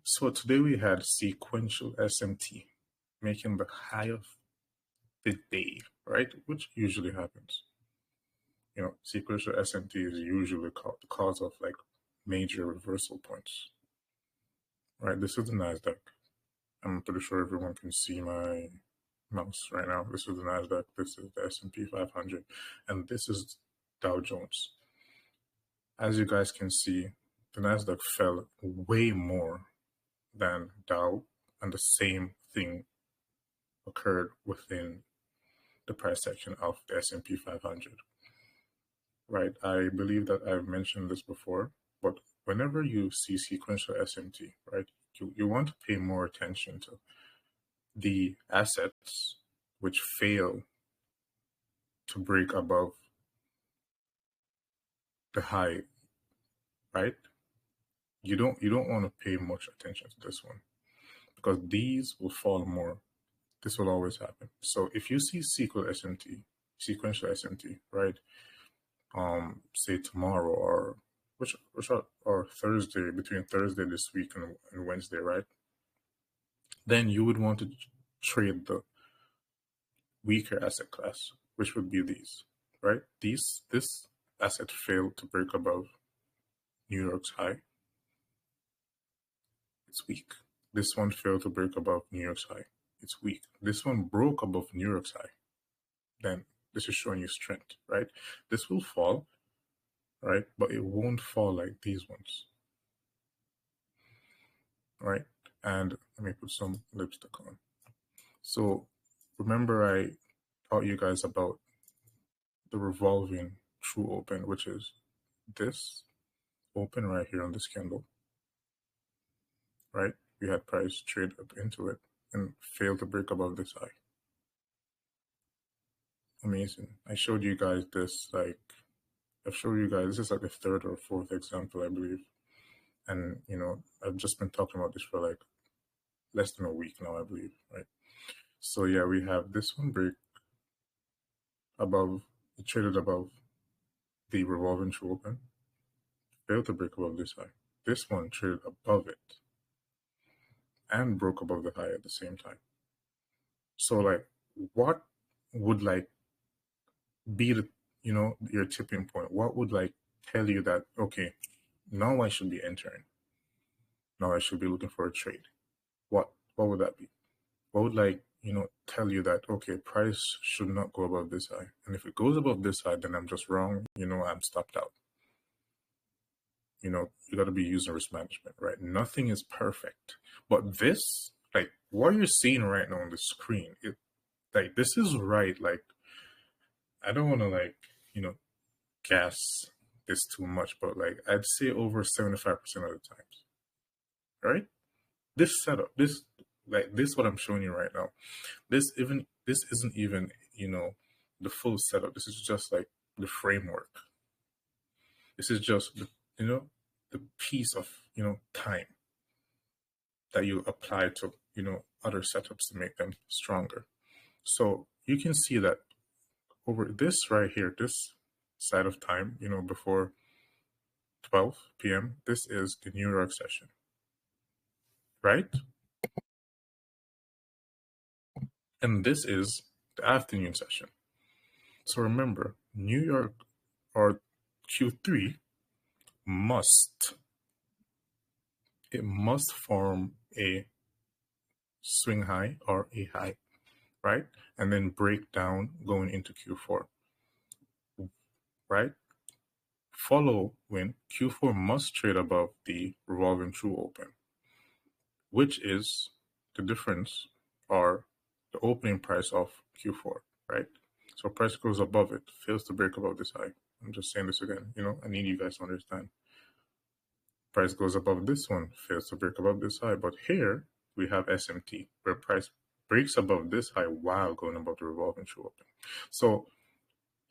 So today we had sequential SMT, making the high of the day, right? Which usually happens. Sequential SMT is usually the cause of like major reversal points, right? This is the NASDAQ. I'm pretty sure everyone can see my mouse right now. This is the NASDAQ, this is the S&P 500, and this is Dow Jones. As you guys can see, the NASDAQ fell way more than Dow, and the same thing occurred within the price section of the S&P 500. Right, I believe that I've mentioned this before, but whenever you see sequential SMT, right, you want to pay more attention to the assets which fail to break above the high, right? You don't want to pay much attention to this one because these will fall more. This will always happen. So if you see sequential SMT, right? Say tomorrow or or Thursday, between Thursday this week and Wednesday, right? Then you would want to trade the weaker asset class, which would be these, right? This asset failed to break above New York's high. It's weak. This one failed to break above New York's high. It's weak. This one broke above New York's high. Then this is showing you strength, right? This will fall, right? But it won't fall like these ones, right? And let me put some lipstick on. So remember I taught you guys about the revolving true open, which is this open right here on this candle, right? We had price trade up into it and failed to break above this high. Amazing. I showed you guys this, this is like the third or fourth example, I believe. And, I've just been talking about this for like less than a week now, I believe, right? So yeah, we have this one break above, it traded above the revolving true open, failed to break above this high. This one traded above it and broke above the high at the same time. So like, what would like be the, your tipping point? What would like tell you that, okay, now I should be entering. Now I should be looking for a trade. What would that be? What would like, tell you that, okay, price should not go above this high. And if it goes above this high, then I'm just wrong. I'm stopped out. You got to be using risk management, right? Nothing is perfect. But this, like what you're seeing right now on the screen, this is right. Like, I don't want to gas this too much, but like I'd say over 75% of the times, right? This setup, this what I'm showing you right now, this isn't even the full setup. This is just like the framework. This is just the piece of time that you apply to other setups to make them stronger. So you can see that over this right here, this side of time, before 12 p.m., this is the New York session, right? And this is the afternoon session. So remember, New York or Q3 must form a swing high or a high, right? And then break down going into Q4, right? Following Q4 must trade above the revolving true open, which is the difference or the opening price of Q4, right? So price goes above it, fails to break above this high. I'm just saying this again, I need you guys to understand. Price goes above this one, fails to break above this high. But here we have SMT, where price breaks above this high while going above the revolving true open. So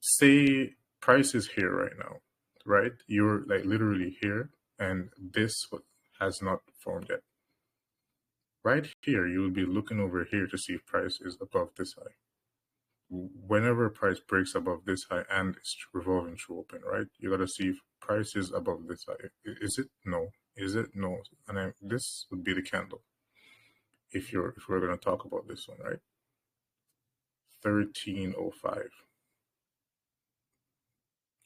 say price is here right now, right? You're like literally here, and this has not formed yet. Right here, you will be looking over here to see if price is above this high. Whenever price breaks above this high and it's revolving true open, right? You got to see if price is above this high. Is it? No. Is it? No. And this would be the candle. If we're going to talk about this one, right? 1305.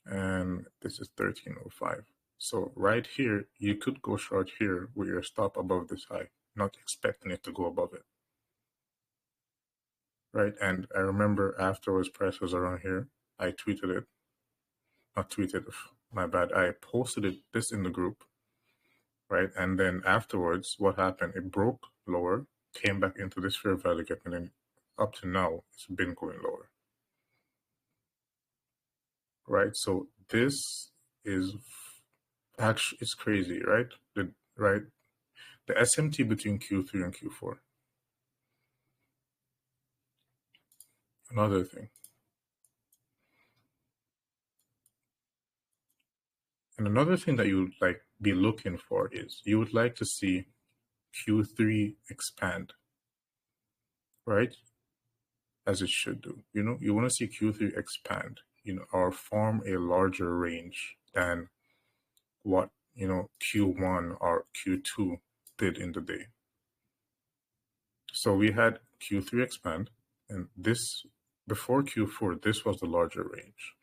And this is 1305. So right here, you could go short here with your stop above this high, not expecting it to go above it. Right? And I remember afterwards, price was around here. I tweeted it. Not tweeted, my bad. I posted this in the group. Right? And then afterwards, what happened? It broke lower, came back into this fair value gap, and then up to now, it's been going lower. Right? So this is actually, it's crazy, right? The SMT between Q3 and Q4. Another thing. And another thing that you would like be looking for is you would like to see Q3 expand, right? As it should do. You want to see Q3 expand, or form a larger range than what, Q1 or Q2 did in the day. So we had Q3 expand, and this, before Q4, this was the larger range,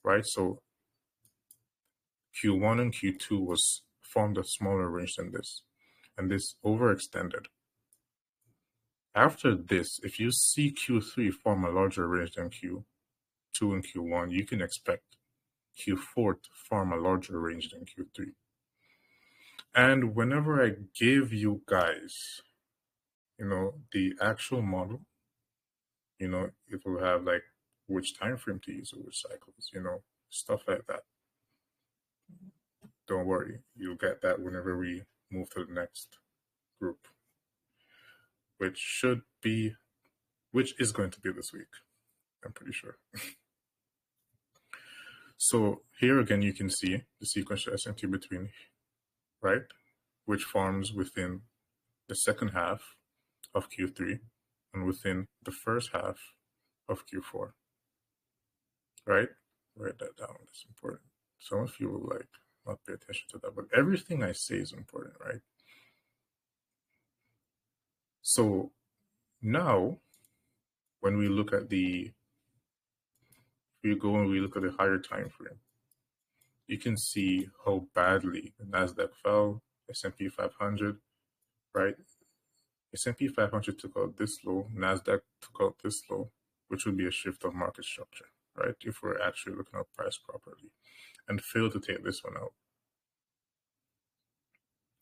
right? So Q1 and Q2 formed a smaller range than this, and this overextended. After this, if you see Q3 form a larger range than Q2 and Q1, you can expect Q4 to form a larger range than Q3. And whenever I give you guys, the actual model, it will have like which time frame to use or which cycles, stuff like that. Don't worry, you'll get that whenever we move to the next group, which is going to be this week, I'm pretty sure. So here again, you can see the sequential SMT between, right, which forms within the second half of Q3 and within the first half of Q4, right? Write that down, that's important. Some of you will like not pay attention to that, but everything I say is important, right? So now, when we look at we look at the higher time frame, you can see how badly the Nasdaq fell, S&P 500, right? S&P 500 took out this low, Nasdaq took out this low, which would be a shift of market structure, right? If we're actually looking at price properly, and failed to take this one out,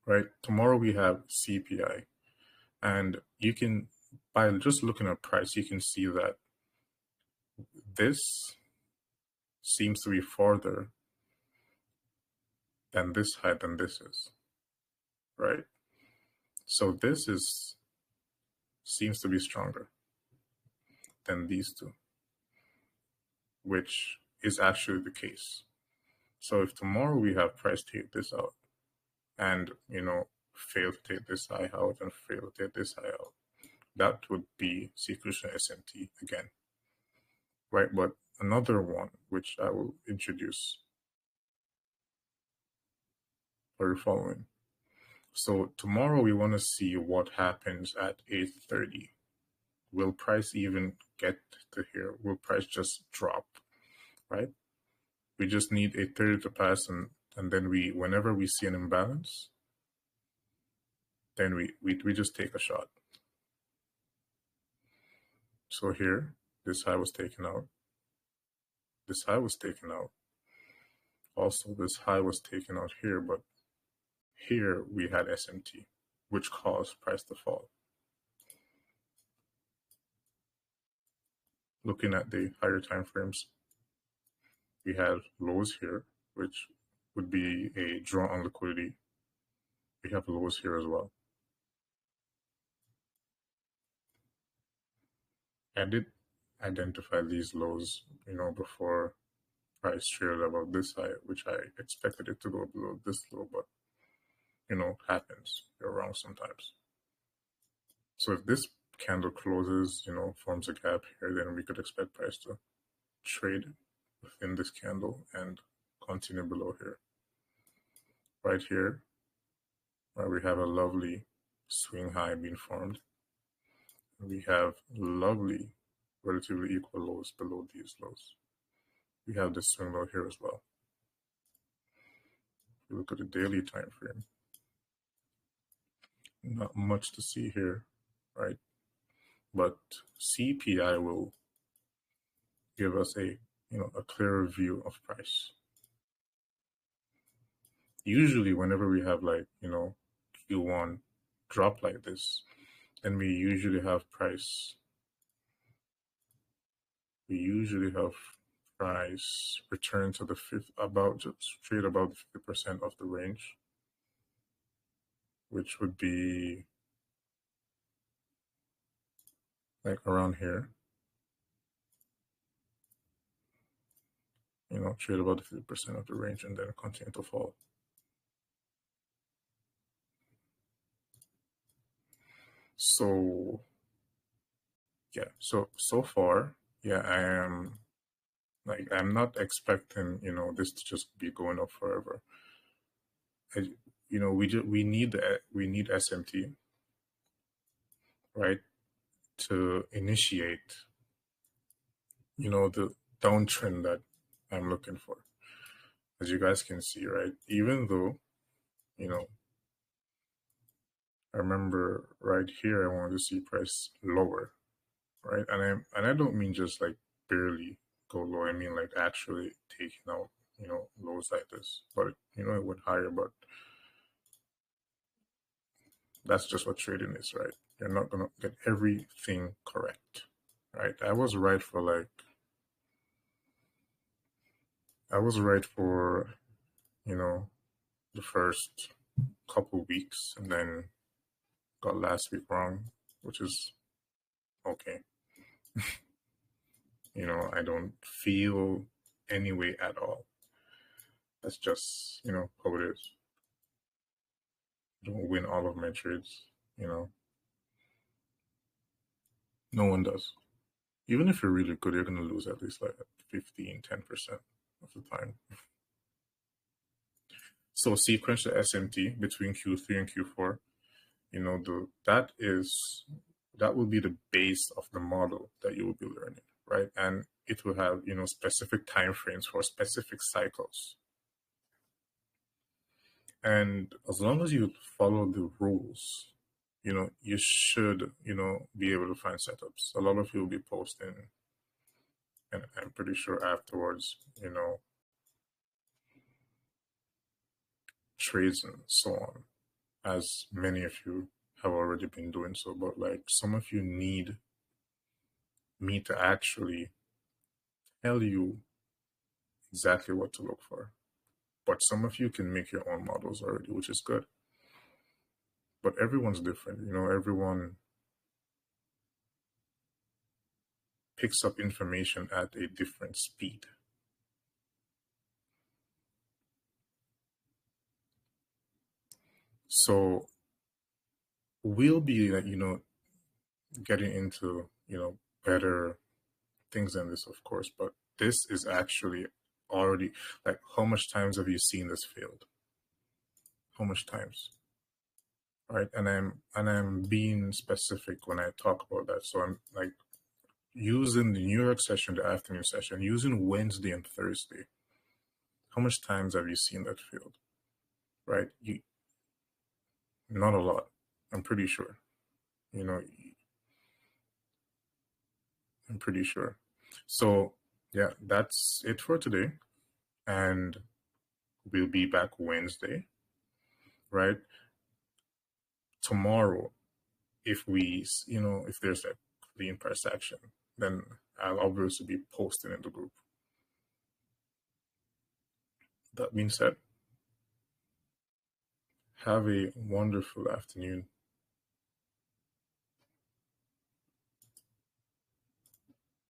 right? Tomorrow we have CPI, and you can, by just looking at price, you can see that this seems to be farther than this high than this is, right? So this seems to be stronger than these two, which is actually the case. So if tomorrow we have price take this out and, fail to take this high out and fail to take this high out, that would be sequential SMT again, right? But another one, which I will introduce, are you following? So tomorrow we want to see what happens at 8:30. Will price even get to here? Will price just drop, right? We just need 8:30 to pass, and then whenever we see an imbalance, then we just take a shot. So here, this high was taken out. This high was taken out. Also, this high was taken out here, but here we had SMT, which caused price to fall. Looking at the higher time frames, we have lows here, which would be a draw on liquidity. We have lows here as well. I did identify these lows, before price traded about this high, which I expected it to go below this low, but happens. You're wrong sometimes. So if this candle closes, forms a gap here, then we could expect price to trade within this candle and continue below here. Right here, where we have a lovely swing high being formed. We have lovely, relatively equal lows below these lows. We have the swing low here as well. If you look at the daily time frame, not much to see here, right? But CPI will give us a a clearer view of price. Usually, whenever we have like Q1 drop like this, then we usually have price. We usually have price return to the just straight about 50% of the range, which would be like around here. Trade about the 50% of the range and then continue to fall. So yeah, so far, yeah, I'm not expecting this to just be going up forever. We need SMT, right, to initiate the downtrend that I'm looking for. As you guys can see, right, even though I remember right here I wanted to see price lower, right, and I don't mean just like barely go low. I mean like actually taking out lows like this, but it went higher. But that's just what trading is, right? You're not gonna get everything correct, right? I was right for the first couple weeks, and then got last week wrong, which is okay. I don't feel any way at all. That's just how it is. Don't win all of my trades. No one does. Even if you're really good, you're gonna lose at least like 15-10% of the time. So sequential SMT between Q3 and Q4, that will be the base of the model that you will be learning, right? And it will have specific time frames for specific cycles. And as long as you follow the rules, you should be able to find setups. A lot of you will be posting, and I'm pretty sure afterwards, trades and so on, as many of you have already been doing so. But like some of you need me to actually tell you exactly what to look for. But some of you can make your own models already, which is good. But everyone's different. Everyone picks up information at a different speed. So we'll be getting into better things than this, of course, but this is actually already like, how much times have you seen this failed? How much times? Right? And I'm being specific when I talk about that. So I'm like using the New York session, the afternoon session, using Wednesday and Thursday. How much times have you seen that failed? Right? Not a lot. I'm pretty sure. I'm pretty sure. So yeah, that's it for today. And we'll be back Wednesday, right? Tomorrow, if if there's a clean price action, then I'll obviously be posting in the group. That being said, have a wonderful afternoon.